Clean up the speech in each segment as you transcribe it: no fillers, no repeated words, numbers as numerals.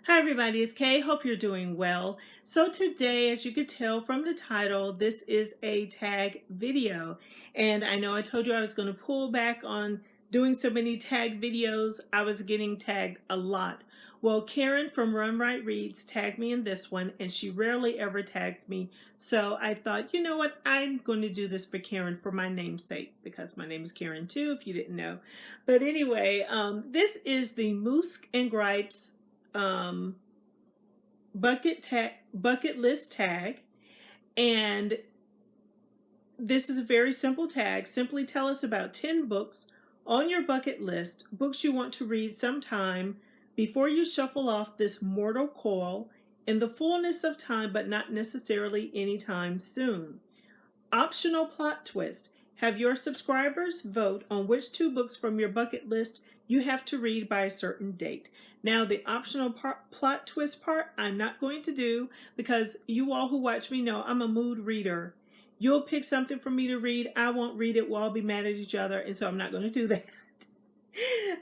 Hi everybody, it's Kay. Hope you're doing well. So today, as you could tell from the title, this is a tag video. And I know I told you I was going to pull back on doing so many tag videos. I was getting tagged a lot. Well, Karen from Run Right Reads tagged me in this one, and she rarely ever tags me. So I thought, you know what? I'm going to do this for Karen for my namesake, because my name is Karen too, if you didn't know. But anyway, this is the Mookse and Gripes um, bucket list tag, and this is a very simple tag. Simply tell us about 10 books on your bucket list, books you want to read sometime before you shuffle off this mortal coil in the fullness of time, but not necessarily anytime soon. Optional plot twist. Have your subscribers vote on which 2 books from your bucket list you have to read by a certain date. Now, the optional plot twist part, I'm not going to do, because you all who watch me know I'm a mood reader. You'll pick something for me to read. I won't read it. We'll all be mad at each other, and so I'm not going to do that.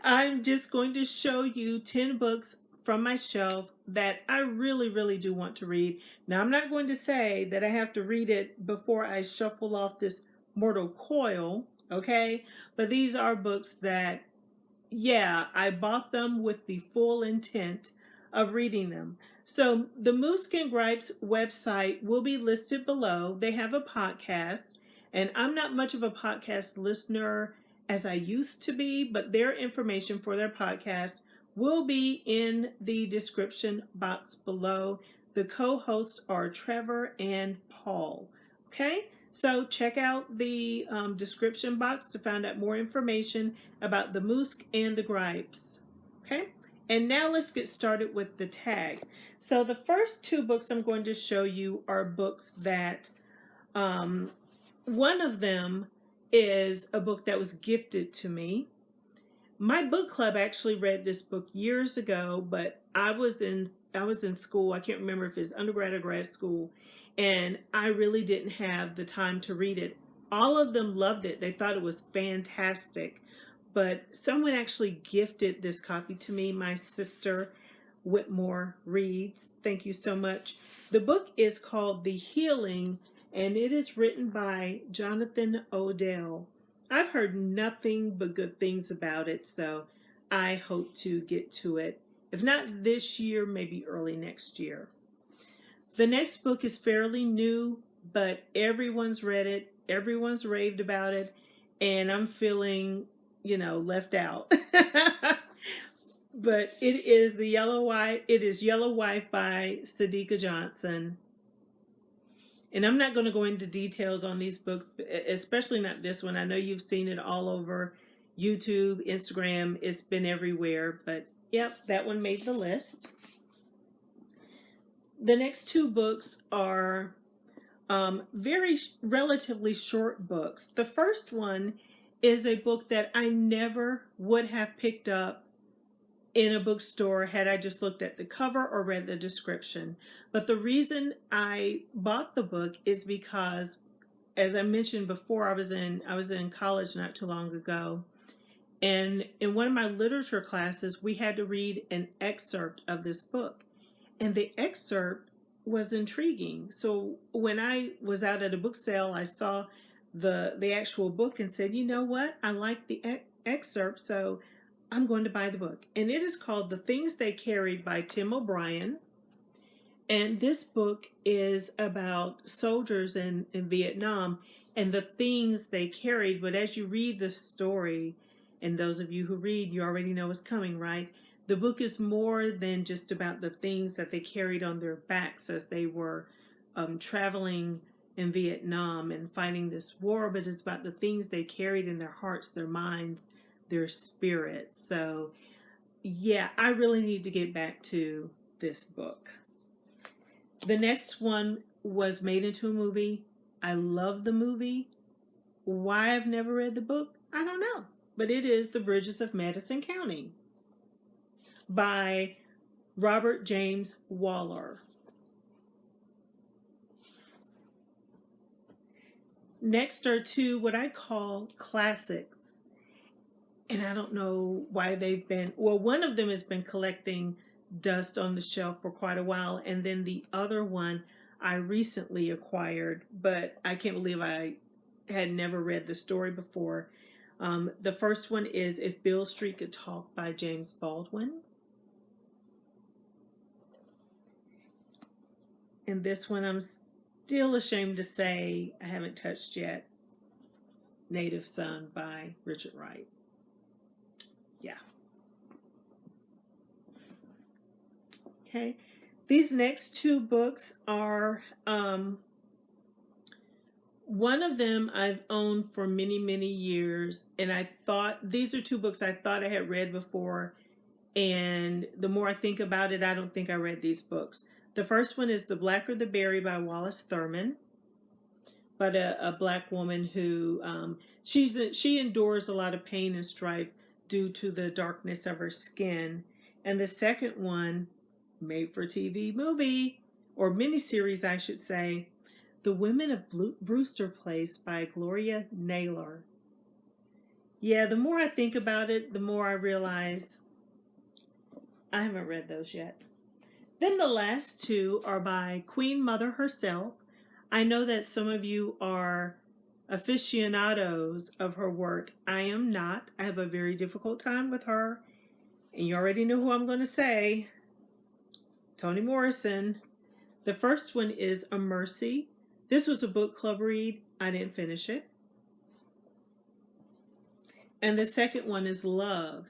I'm just going to show you 10 books from my shelf that I really, really do want to read. Now, I'm not going to say that I have to read it before I shuffle off this mortal coil, okay? But these are books that, yeah, I bought them with the full intent of reading them. So the Mookse and Gripes website will be listed below. They have a podcast, and I'm not much of a podcast listener as I used to be, but their information for their podcast will be in the description box below. The co-hosts are Trevor and Paul. Okay, so check out the description box to find out more information about the Mookse and the Gripes. Okay, and now let's get started with the tag. So the first 2 books I'm going to show you are books that one of them is a book that was gifted to me. My book club actually read this book years ago, but I was in school. I can't remember if it's undergrad or grad school, and I really didn't have the time to read it. All of them loved it. They thought it was fantastic. But someone actually gifted this copy to me, my sister Whitmore Reads. Thank you so much. The book is called The Healing, and it is written by Jonathan Odell. I've heard nothing but good things about it, so I hope to get to it. If not this year, maybe early next year. The next book is fairly new, but everyone's read it, everyone's raved about it, and I'm feeling, left out. But it is Yellow Wife by Sadiqa Johnson. And I'm not going to go into details on these books, especially not this one. I know you've seen it all over YouTube, Instagram. It's been everywhere. But yep, that one made the list. The next 2 books are relatively short books. The first one is a book that I never would have picked up in a bookstore had I just looked at the cover or read the description. But the reason I bought the book is because, as I mentioned before, I was in college not too long ago, and in one of my literature classes we had to read an excerpt of this book, and the excerpt was intriguing. So when I was out at a book sale, I saw the actual book and said, you know what, I like the excerpt, so I'm going to buy the book. And it is called The Things They Carried by Tim O'Brien. And this book is about soldiers in Vietnam and the things they carried. But as you read the story, and those of you who read, you already know what's coming, right? The book is more than just about the things that they carried on their backs as they were traveling in Vietnam and fighting this war, but it's about the things they carried in their hearts, their minds, their spirits. So yeah, I really need to get back to this book. The next one was made into a movie. I love the movie. Why I've never read the book, I don't know. But it is The Bridges of Madison County by Robert James Waller. Next are 2 what I call classics. And I don't know why they've been, well, one of them has been collecting dust on the shelf for quite a while. And then the other one I recently acquired, but I can't believe I had never read the story before. The first one is If Beale Street Could Talk by James Baldwin. And this one I'm still ashamed to say I haven't touched yet. Native Son by Richard Wright. Yeah. Okay. These next two books are, one of them I've owned for many, many years. And I thought, these are two books I thought I had read before. And the more I think about it, I don't think I read these books. The first one is The Blacker the Berry by Wallace Thurman, but a Black woman who she endures a lot of pain and strife due to the darkness of her skin. And the second one, made for TV movie, or miniseries I should say, The Women of Brewster Place by Gloria Naylor. Yeah, the more I think about it, the more I realize I haven't read those yet. Then the last two are by Queen Mother herself. I know that some of you are aficionados of her work. I am not. I have a very difficult time with her. And you already know who I'm going to say. Toni Morrison. The first one is A Mercy. This was a book club read. I didn't finish it. And the second one is Love.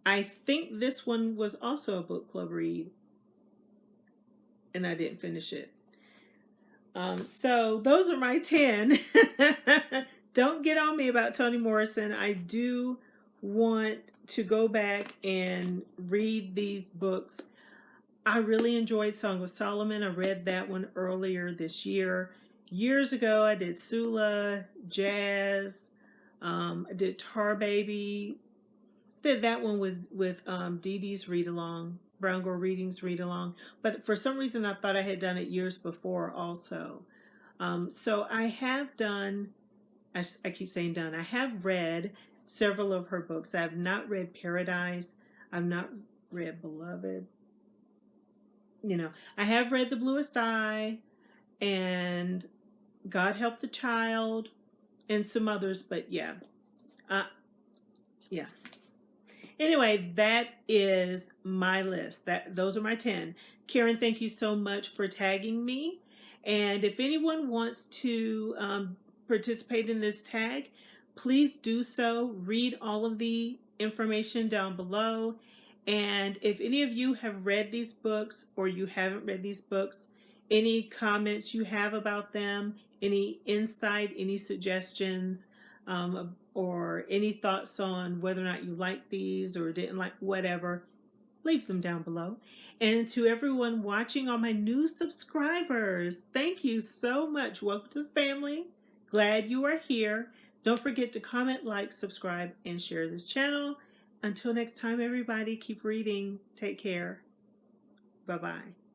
I think this one was also a book club read. And I didn't finish it. So those are my 10. Don't get on me about Toni Morrison. I do want to go back and read these books. I really enjoyed Song of Solomon. I read that one earlier this year. Years ago, I did Sula, Jazz. I did Tar Baby. Did that one with Dee Dee's Read Along. Brown Girl Readings Read Along, but for some reason I thought I had done it years before also. So I have done, I keep saying done, I have read several of her books. I have not read Paradise. I've not read Beloved. You know, I have read The Bluest Eye and God Help the Child and some others, but yeah. Yeah. Anyway, that is my list. Those are my 10. Karen, thank you so much for tagging me. And if anyone wants to participate in this tag, please do so. Read all of the information down below. And if any of you have read these books or you haven't read these books, any comments you have about them, any insight, any suggestions, or any thoughts on whether or not you like these or didn't like whatever, leave them down below. And to everyone watching, all my new subscribers, thank you so much. Welcome to the family. Glad you are here. Don't forget to comment, like, subscribe, and share this channel. Until next time, everybody, keep reading. Take care. Bye-bye.